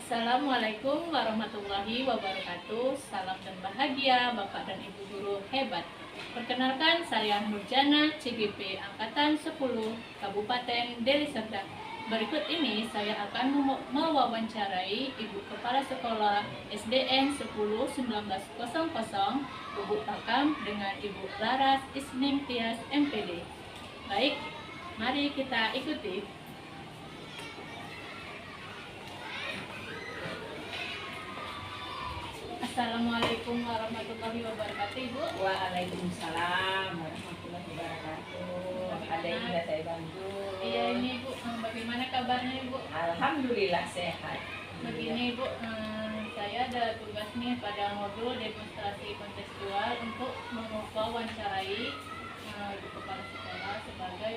Assalamualaikum warahmatullahi wabarakatuh. Salam dan bahagia Bapak dan Ibu guru hebat. Perkenalkan, saya Nurjana, CGP Angkatan 10, Kabupaten Deli Serdang. Berikut ini saya akan mewawancarai Ibu Kepala Sekolah SDN 101900 Lubuk Pakam dengan Ibu Laras Isning Tias MPD. Baik, mari kita ikuti. Assalamualaikum warahmatullahi wabarakatuh, Ibu. Waalaikumsalam warahmatullahi wabarakatuh. Ada yang bisa saya bantu? Iya, ini Ibu, bagaimana kabarnya Ibu? Alhamdulillah sehat. Begini Ibu, saya ada tugas nih pada modul demonstrasi kontekstual untuk mewawancarai Ibu Kepala Sekolah sebagai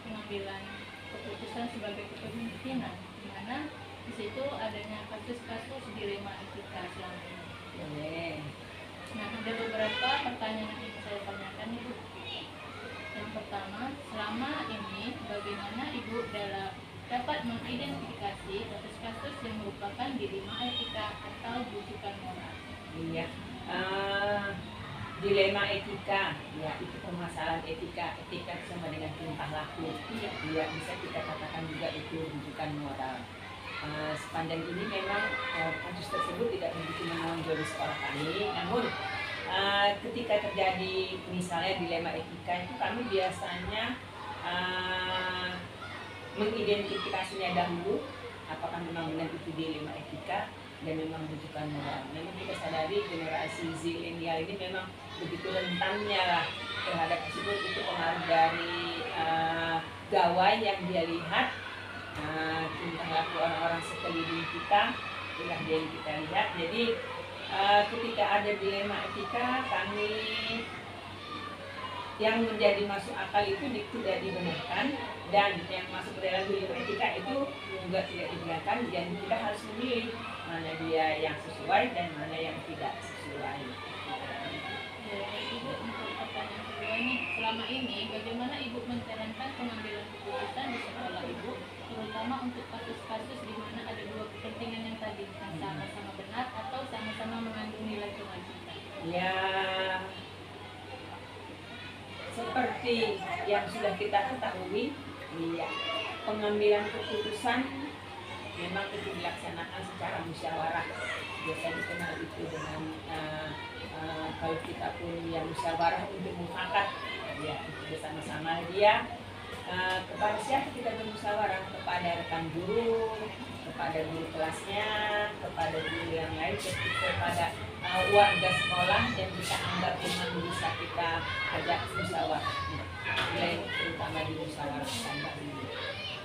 pengambilan keputusan sebagai kepemimpinan, di mana di situ adanya kasus-kasus dilema etika selama ini. Boleh. Nah, ada beberapa pertanyaan yang ingin saya tanyakan Ibu. Yang pertama, selama ini bagaimana Ibu dapat mengidentifikasi kasus-kasus yang merupakan dilema etika atau bujukan moral? Iya. Dilema etika, ya itu permasalahan etika. Etika sama dengan tingkah laku. Iya. Ya, bisa kita katakan juga itu rujukan moral. Sepanjang ini memang kasus tersebut tidak begitu menonjol di sekolah kami, namun ketika terjadi misalnya dilema etika itu kami biasanya mengidentifikasinya dahulu apakah memang benar itu dilema etika dan memang rujukan moral. Memang kita sadari generasi zilenial ini memang begitu rentannya lah terhadap tersebut, itu pengaruh dari gawai yang dia lihat, tingkah laku orang-orang sekeliling kita, itulah yang kita lihat. Jadi ketika ada dilema etika, kami yang menjadi masuk akal itu tidak dibenarkan, dan yang masuk ke dalam dilema etika itu juga tidak dibenarkan. Jadi kita harus memilih mana dia yang sesuai dan mana yang tidak sesuai. Ya, Ibu, untuk pertanyaan kedua nih, selama ini bagaimana Ibu menjalankan pengambilan keputusan di sekolah Ibu, terutama untuk kasus-kasus di mana ada dua kepentingan yang tadi, yang sama-sama benar atau sama-sama mengandung nilai kewajiban? Ya, seperti yang sudah kita ketahui, ya, pengambilan keputusan memang itu dilaksanakan secara musyawarah. Biasa dikenal itu dengan kalau kita punya musyawarah untuk mufakat, ya itu bersama-sama dia. Kepada siapa kita bermusyawarah? Kepada rekan guru, kepada guru kelasnya, kepada guru yang lain, kepada warga sekolah yang kita anggap memang bisa kita ajak musyawarah. Nilai terutama di musyawarah standar ini.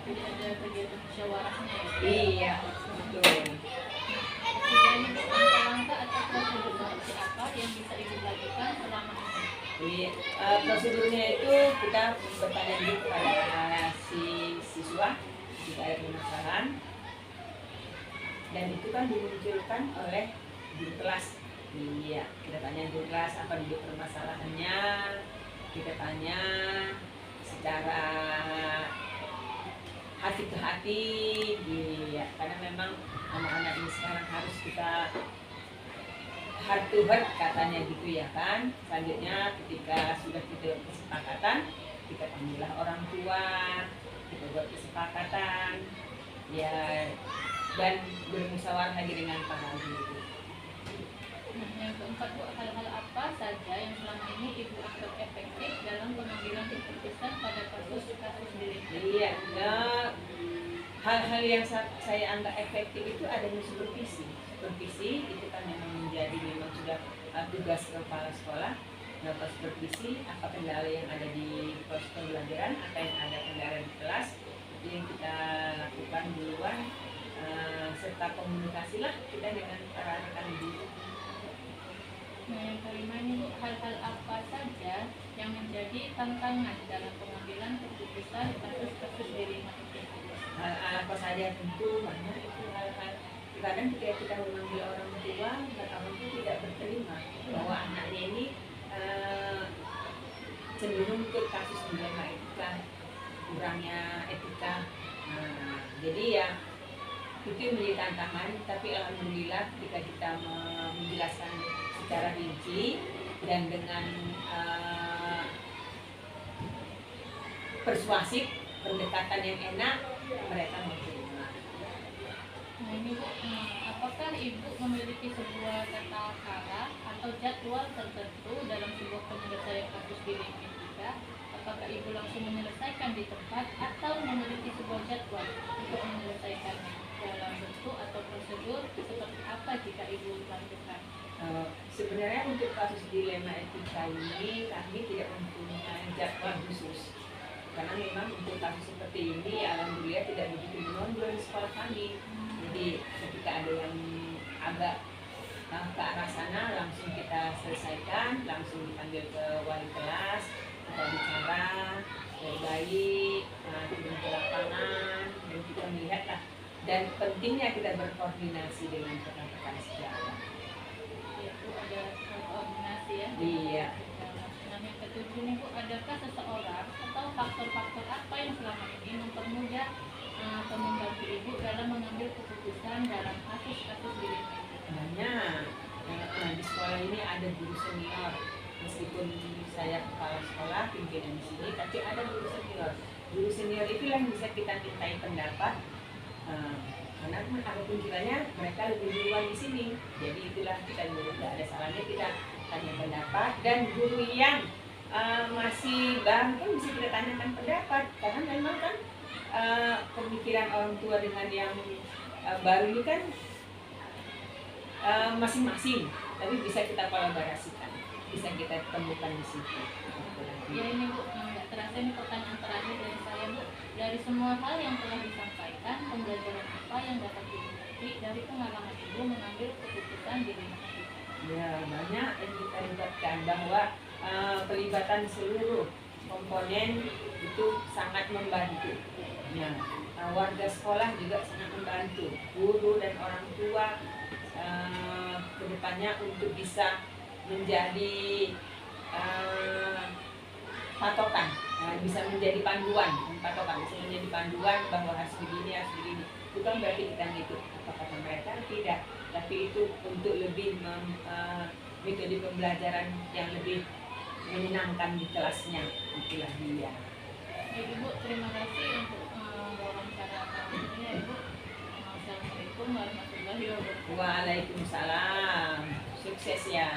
Jadi ada kegiatan musyawarahnya ya? Iya, betul. Ketiga ini langkah-langkah atau prosedur seperti apa yang bisa Ibu lakukan selama ini? Jadi prosedurnya itu kita bertanya dulu kepada si siswa jika ada permasalahan, dan itu kan dimunculkan oleh guru kelas. Iya, kita tanya guru kelas apa dulu permasalahannya, kita tanya secara hati ke hati, iya, karena memang anak-anak ini sekarang harus kita heart to heart katanya gitu ya kan. Selanjutnya ketika sudah kita kesepakatan, kita panggillah orang tua, kita buat kesepakatan ya, dan bermusyawarah lagi dengan para guru. Nah, yang keempat Bu, hal-hal apa saja yang selama ini Ibu anggap efektif dalam pengambilan keputusan pada kasus-kasus dilema? Iya, hal-hal yang saya anggap efektif itu adanya supervisi. Supervisi itu kan memang sudah tugas kepala sekolah. Melakukan supervisi apa kendala yang ada di proses pembelajaran, apa yang ada kendala di kelas, itu yang kita lakukan duluan, serta komunikasilah kita dengan para rekan guru. Nah, yang kelima ini Bu, hal-hal apa saja yang menjadi tantangan dalam pengambilan keputusan kasus-kasus dilema etika? Hal apa saja tentu banyak itu hal-hal. Kadang ketika kita memanggil orang tua, orang tua tidak berterima bahwa anaknya ini cenderung ke kasus dilema etika, kurangnya etika. Jadi ya itu yang menjadi tantangan, tapi alhamdulillah ketika kita menjelaskan secara rinci dan dengan persuasif, pendekatan yang enak, mereka mau terima. Nah ini Bu, apakah Ibu memiliki sebuah tata cara atau jadwal tertentu dalam sebuah penyelesaian kasus di lingkungan kita? Apakah Ibu langsung menyelesaikan di tempat atau memiliki sebuah jadwal untuk menyelesaikannya dalam bentuk atau prosedur seperti apa jika Ibu lakukan? Sebenarnya untuk kasus dilema etika ini kami tidak mempunyai jadwal khusus, karena memang untuk kasus seperti ini alhamdulillah tidak begitu menonjol di sekolah kami. Jadi ketika ada yang agak ke arah sana langsung kita selesaikan, langsung dipanggil ke wali kelas, kita bicara baik-baik, turun ke lapangan dan kita melihatlah, dan pentingnya kita berkoordinasi dengan rekan-rekan sejawat. Yaitu ada koordinasi ya. Iya. Nah yang ketujuh nih Bu, adakah seseorang atau faktor-faktor apa yang selama ini mempermudah atau membantu Ibu dalam mengambil keputusan dalam kasus-kasus di lingkungan kita? Banyak. Di sekolah ini ada guru senior, meskipun saya kepala sekolah pimpinan di sini, tapi ada guru senior. Guru senior itulah yang bisa kita mintai pendapat, karena apapun kiranya mereka lebih duluan di sini. Jadi itulah kita dulu tidak ada salahnya kita tanya pendapat, dan guru yang masih baru kan bisa kita tanyakan pendapat, karena memang kan pemikiran orang tua dengan yang baru ini kan masing-masing, tapi bisa kita kolaborasikan, bisa kita temukan di situ. Ya ini Bu, nggak terasa ini pertanyaan terakhir dari saya Bu. Dari semua hal yang telah disampaikan, pembelajaran apa yang dapat dimengerti dari pengalaman Ibu mengambil keputusan di lingkungan kita? Ya, banyak yang kita dapatkan bahwa pelibatan seluruh komponen itu sangat membantu. Ya, warga sekolah juga sangat membantu, guru dan orang tua kedepannya untuk bisa menjadi patokan, bisa menjadi panduan, bisa menjadi panduan bahwa harus begini, harus begini. Bukan berarti kita ngikut apa kata mereka, tidak, tapi itu untuk lebih metode pembelajaran yang lebih menyenangkan di kelasnya, itulah dia. Ya Ibu, terima kasih untuk wawancara kali ini ya Ibu. Assalamualaikum warahmatullahi wabarakatuh. Waalaikumsalam, sukses ya.